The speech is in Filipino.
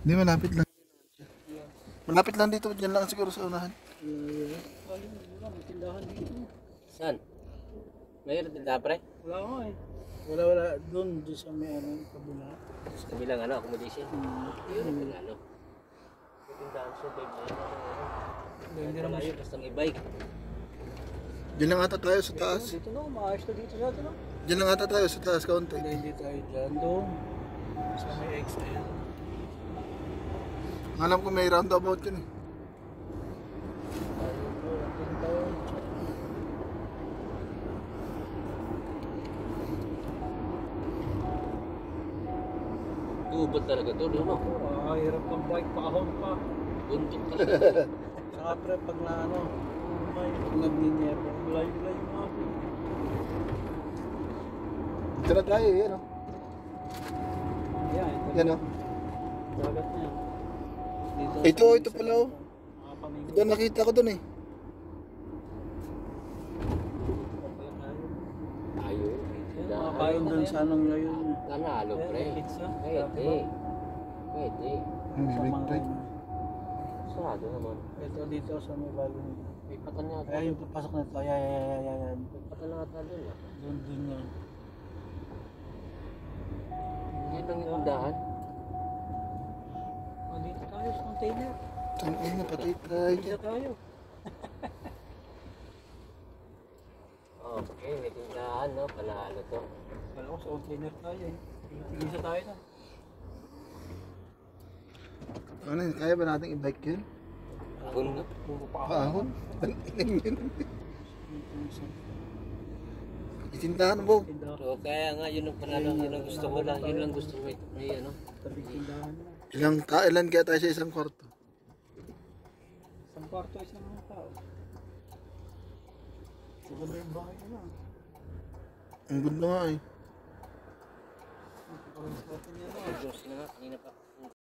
Hindi, malapit lang. Malapit lang dito, dyan lang siguro sa unahan. May tindahan dito. Saan? Mayroon din pre? Wala nga eh. Wala. Doon sa may kabila. Sa kabilang accommodation. Yun ang ano. May tindahan siya, babe. Hindi naman yun, basta may bike. Dyan lang ata tayo sa taas. Dito no, maayos na dito sa atin no. Dyan lang ata tayo sa taas, kaunti. Hindi tayo dyan doon. Sa may XL. Alam ko may roundabout yun eh. Tubod talaga to, no? Hirap ng bike, pakahon pa. Buntok talaga. Saka pre, pag na pag nagninero, layo-layo mga pre. Dito na tayo eh, ano? Yan o. Dagat na yan. Ito pala oh. Ito nakita ko dun eh. Tayo. Makakain dun sa anong ngayon. Nanalo, pre. Pwede. Big break. Sarado naman. Ito dito sa may bagong. May patan nga Ay, yung papasok na ito. Ayan. May patan nga doon. Doon yan. Yan ang tindahan. Dito tayo sa container. Tangin na, patay tayo. Dito tayo. Okay, may tindahan, no? Panalo to. Kala ko sa container tayo eh. Tigisa tayo na. Ano yun, kaya ba natin i-bike yun? Ahon na. Puro pa ako. Paahon? Itindahan mo. So, kaya nga, yun ang panalo. Yun ang gusto ko lang. Yun lang gusto ko. May ano. Tabing tindahan na. Ilan kaya tayo sa isang kwarto? Isang kwarto, isang mga tao. Siguro na yung bahay na lang. Ang ganda nga eh. Parang sa atin yan. Diyos na nga, kanina pa.